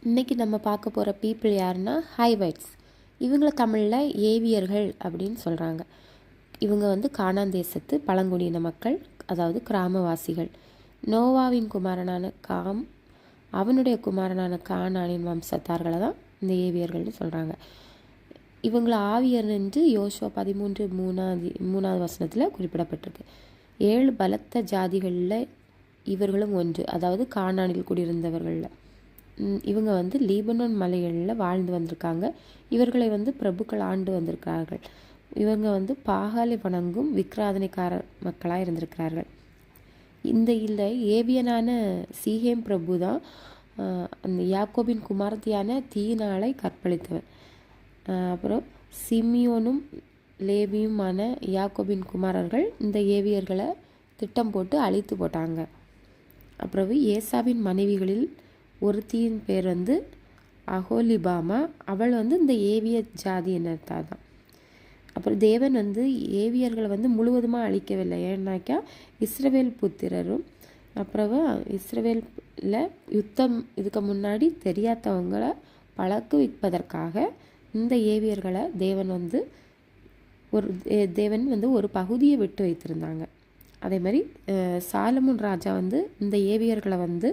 இன்றைக்கி நம்ம பார்க்க போகிற பீப்புள் யாருன்னா ஹைவைட்ஸ். இவங்கள தமிழில் ஏவியர்கள் அப்படின்னு சொல்கிறாங்க. இவங்க வந்து கானான் தேசத்து பழங்குடியின மக்கள், அதாவது கிராமவாசிகள். நோவாவின் குமாரனான காம், அவனுடைய குமாரனான கானானின் வம்சத்தார்களை தான் இந்த ஏவியர்கள்னு சொல்கிறாங்க. இவங்கள ஆவியர் என்று யோசுவா 13:3 வசனத்தில் குறிப்பிடப்பட்டிருக்கு. 7 பலத்த ஜாதிகளில் இவர்களும் ஒன்று, அதாவது கானானில் குடியிருந்தவர்களில். இவங்க வந்து லீபனோன் மலைகளில் வாழ்ந்து வந்திருக்காங்க. இவர்களை வந்து பிரபுக்கள் ஆண்டு வந்திருக்கிறார்கள். இவங்க வந்து பாகாலை வணங்கும் விக்ராதனைக்கார மக்களாக இருந்திருக்கிறார்கள். இந்த ஏவியனான சீஹேம் பிரபு தான் அந்த யாக்கோபின் குமாரத்தியான தீனாளை கற்பழித்தவன். அப்புறம் சிமியோனும் லேவியுமான யாக்கோபின் குமாரர்கள் இந்த ஏவியர்களை திட்டம் போட்டு அழித்து போட்டாங்க. அப்புறம் ஏசாவின் மனைவிகளில் ஒருத்தியின் பேர் வந்து அஹோலிபாமா. அவள் வந்து இந்த ஏவிய ஜாதியினர்தான் தான். அப்புறம் தேவன் வந்து ஏவியர்களை வந்து முழுவதுமாக அழிக்கவில்லை. ஏன்னாக்கா இஸ்ரவேல் புத்திரரும் அப்புறம் இஸ்ரவேலில் யுத்தம் இதுக்கு முன்னாடி தெரியாதவங்களை பழக்குவிப்பதற்காக இந்த ஏவியர்களை தேவன் வந்து ஒரு பகுதியை விட்டு வைத்திருந்தாங்க. அதே மாதிரி சாலமோன் ராஜா வந்து இந்த ஏவியர்களை வந்து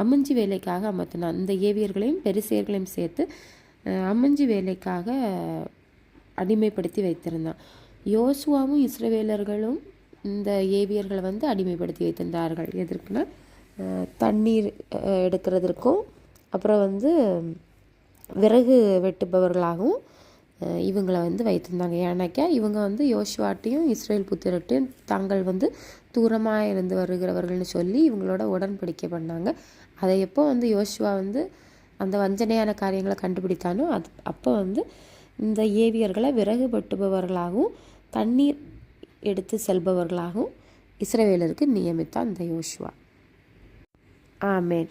அம்மஞ்சி வேலைக்காக அமர்த்தினான். இந்த ஏவியர்களையும் பெரிசேர்களையும் சேர்த்து அம்மஞ்சி வேலைக்காக அடிமைப்படுத்தி வைத்திருந்தான். யோசுவாவும் இஸ்ரவேலர்களும் இந்த ஏவியர்களை வந்து அடிமைப்படுத்தி வைத்திருந்தார்கள். எதற்குன்னா தண்ணீர் எடுக்கிறதுக்கும் அப்புறம் வந்து விறகு வெட்டுபவர்களாகவும் இவங்களை வந்து வைத்திருந்தாங்க. ஏன்னாக்கா இவங்க வந்து யோசுவாட்டையும் இஸ்ரேல் புத்திரட்டையும் தாங்கள் வந்து தூரமாக இருந்து வருகிறவர்கள்னு சொல்லி இவங்களோட உடன்படிக்கை பண்ணாங்க. அதை எப்போ வந்து யோசுவா வந்து அந்த வஞ்சனையான காரியங்களை கண்டுபிடித்தானோ அப்போ வந்து இந்த ஏவியர்களை விறகு வெட்டுபவர்களாகவும் தண்ணீர் எடுத்து செல்பவர்களாகவும் இஸ்ரவேலருக்கு நியமித்தான் இந்த யோசுவா. ஆமேன்.